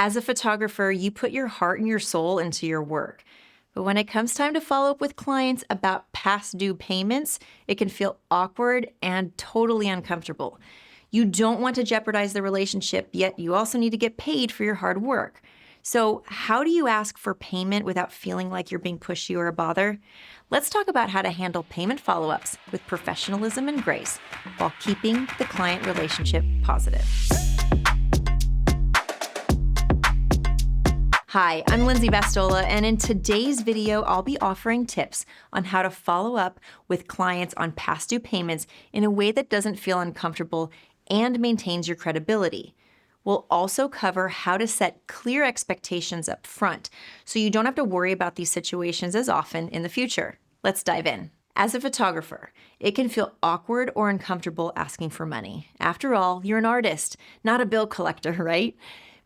As a photographer, you put your heart and your soul into your work. But when it comes time to follow up with clients about past due payments, it can feel awkward and totally uncomfortable. You don't want to jeopardize the relationship, yet you also need to get paid for your hard work. So, how do you ask for payment without feeling like you're being pushy or a bother? Let's talk about how to handle payment follow-ups with professionalism and grace while keeping the client relationship positive. Hi, I'm Lindsay Vastola, and in today's video, I'll be offering tips on how to follow up with clients on past due payments in a way that doesn't feel uncomfortable and maintains your credibility. We'll also cover how to set clear expectations up front so you don't have to worry about these situations as often in the future. Let's dive in. As a photographer, it can feel awkward or uncomfortable asking for money. After all, you're an artist, not a bill collector, right?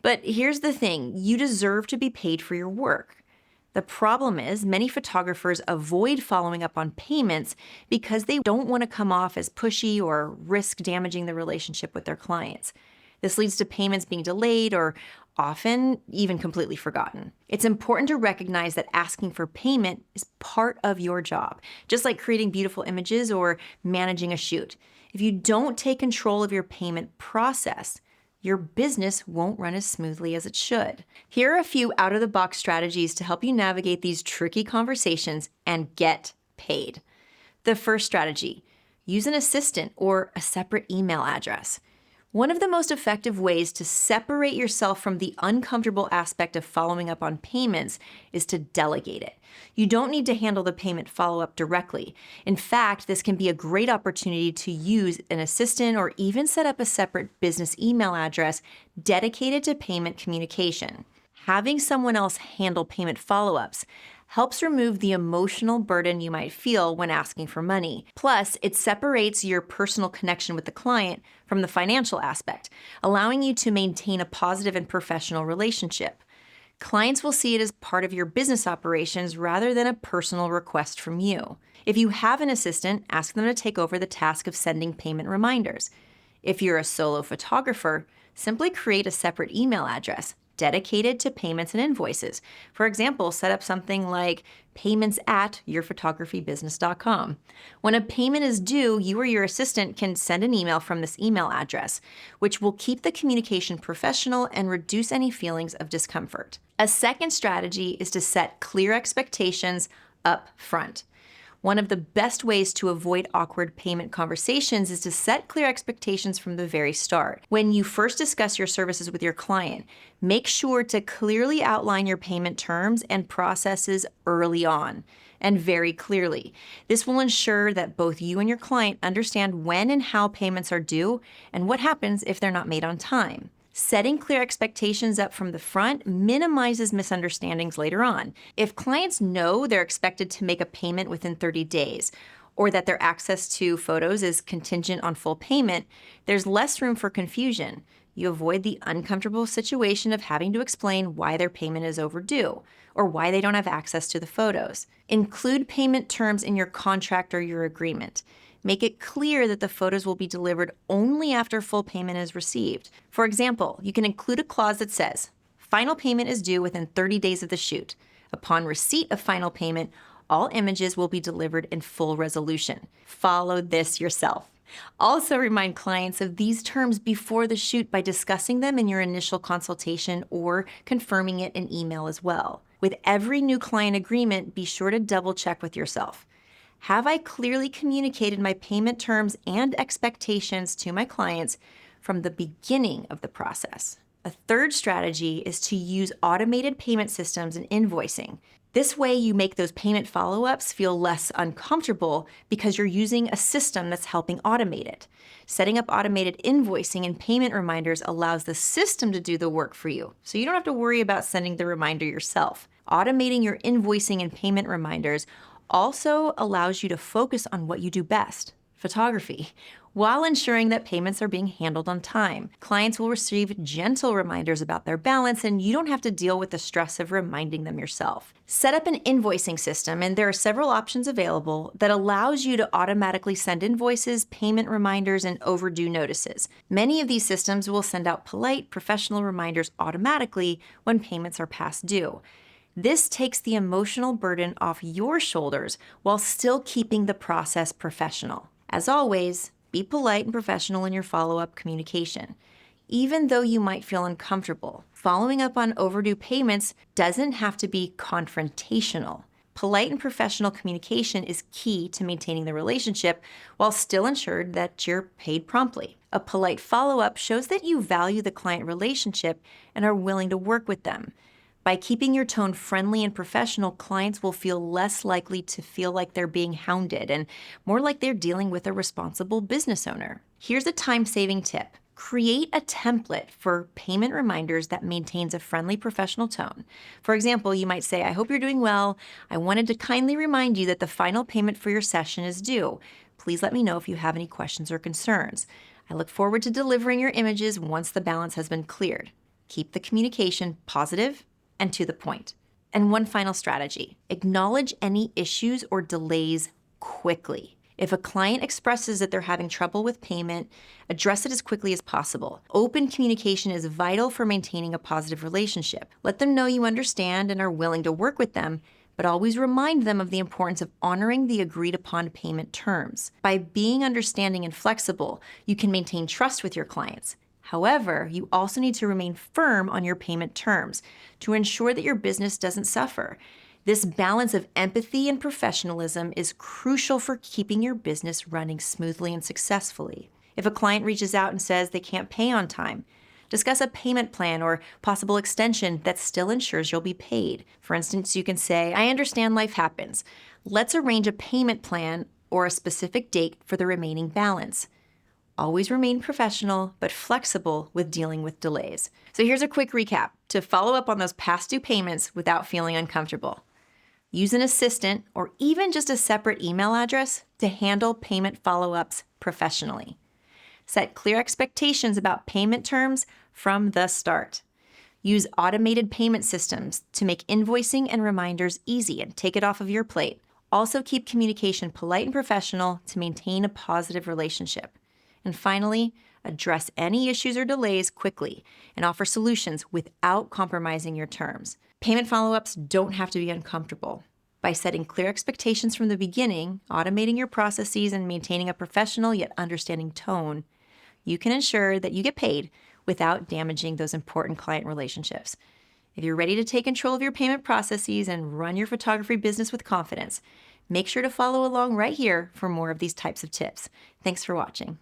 But here's the thing, you deserve to be paid for your work. The problem is many photographers avoid following up on payments because they don't want to come off as pushy or risk damaging the relationship with their clients. This leads to payments being delayed or often even completely forgotten. It's important to recognize that asking for payment is part of your job, just like creating beautiful images or managing a shoot. If you don't take control of your payment process, your business won't run as smoothly as it should. Here are a few out-of-the-box strategies to help you navigate these tricky conversations and get paid. The first strategy, use an assistant or a separate email address. One of the most effective ways to separate yourself from the uncomfortable aspect of following up on payments is to delegate it. You don't need to handle the payment follow-up directly. In fact, this can be a great opportunity to use an assistant or even set up a separate business email address dedicated to payment communication. Having someone else handle payment follow-ups helps remove the emotional burden you might feel when asking for money. Plus, it separates your personal connection with the client from the financial aspect, allowing you to maintain a positive and professional relationship. Clients will see it as part of your business operations rather than a personal request from you. If you have an assistant, ask them to take over the task of sending payment reminders. If you're a solo photographer, simply create a separate email address dedicated to payments and invoices. For example, set up something like payments@yourphotographybusiness.com. When a payment is due, you or your assistant can send an email from this email address, which will keep the communication professional and reduce any feelings of discomfort. A second strategy is to set clear expectations up front. One of the best ways to avoid awkward payment conversations is to set clear expectations from the very start. When you first discuss your services with your client, make sure to clearly outline your payment terms and processes early on and very clearly. This will ensure that both you and your client understand when and how payments are due and what happens if they're not made on time. Setting clear expectations up from the front minimizes misunderstandings later on. If clients know they're expected to make a payment within 30 days, or that their access to photos is contingent on full payment, there's less room for confusion. You avoid the uncomfortable situation of having to explain why their payment is overdue, or why they don't have access to the photos. Include payment terms in your contract or your agreement. Make it clear that the photos will be delivered only after full payment is received. For example, you can include a clause that says, final payment is due within 30 days of the shoot. Upon receipt of final payment, all images will be delivered in full resolution. Follow this yourself. Also remind clients of these terms before the shoot by discussing them in your initial consultation or confirming it in email as well. With every new client agreement, be sure to double check with yourself. Have I clearly communicated my payment terms and expectations to my clients from the beginning of the process? A third strategy is to use automated payment systems and invoicing. This way you make those payment follow-ups feel less uncomfortable because you're using a system that's helping automate it. Setting up automated invoicing and payment reminders allows the system to do the work for you, so you don't have to worry about sending the reminder yourself. Automating your invoicing and payment reminders also allows you to focus on what you do best, photography. while ensuring that payments are being handled on time. Clients will receive gentle reminders about their balance, and you don't have to deal with the stress of reminding them yourself. Set up an invoicing system, and there are several options available that allows you to automatically send invoices, payment reminders, and overdue notices. Many of these systems will send out polite, professional reminders automatically when payments are past due. This takes the emotional burden off your shoulders while still keeping the process professional. As always, be polite and professional in your follow-up communication. Even though you might feel uncomfortable, following up on overdue payments doesn't have to be confrontational. Polite and professional communication is key to maintaining the relationship while still ensured that you're paid promptly. A polite follow-up shows that you value the client relationship and are willing to work with them. By keeping your tone friendly and professional, clients will feel less likely to feel like they're being hounded and more like they're dealing with a responsible business owner. Here's a time-saving tip. Create a template for payment reminders that maintains a friendly, professional tone. For example, you might say, "I hope you're doing well. I wanted to kindly remind you that the final payment for your session is due. Please let me know if you have any questions or concerns. I look forward to delivering your images once the balance has been cleared." Keep the communication positive and to the point. And one final strategy, acknowledge any issues or delays quickly. If a client expresses that they're having trouble with payment, address it as quickly as possible. Open communication is vital for maintaining a positive relationship. Let them know you understand and are willing to work with them, but always remind them of the importance of honoring the agreed upon payment terms. By being understanding and flexible, you can maintain trust with your clients. However, you also need to remain firm on your payment terms to ensure that your business doesn't suffer. This balance of empathy and professionalism is crucial for keeping your business running smoothly and successfully. If a client reaches out and says they can't pay on time, discuss a payment plan or possible extension that still ensures you'll be paid. For instance, you can say, "I understand life happens. Let's arrange a payment plan or a specific date for the remaining balance." Always remain professional, but flexible with dealing with delays. So here's a quick recap to follow up on those past due payments without feeling uncomfortable. Use an assistant or even just a separate email address to handle payment follow-ups professionally. Set clear expectations about payment terms from the start. Use automated payment systems to make invoicing and reminders easy and take it off of your plate. Also keep communication polite and professional to maintain a positive relationship. And finally, address any issues or delays quickly and offer solutions without compromising your terms. Payment follow-ups don't have to be uncomfortable. By setting clear expectations from the beginning, automating your processes, and maintaining a professional yet understanding tone, you can ensure that you get paid without damaging those important client relationships. If you're ready to take control of your payment processes and run your photography business with confidence, make sure to follow along right here for more of these types of tips. Thanks for watching.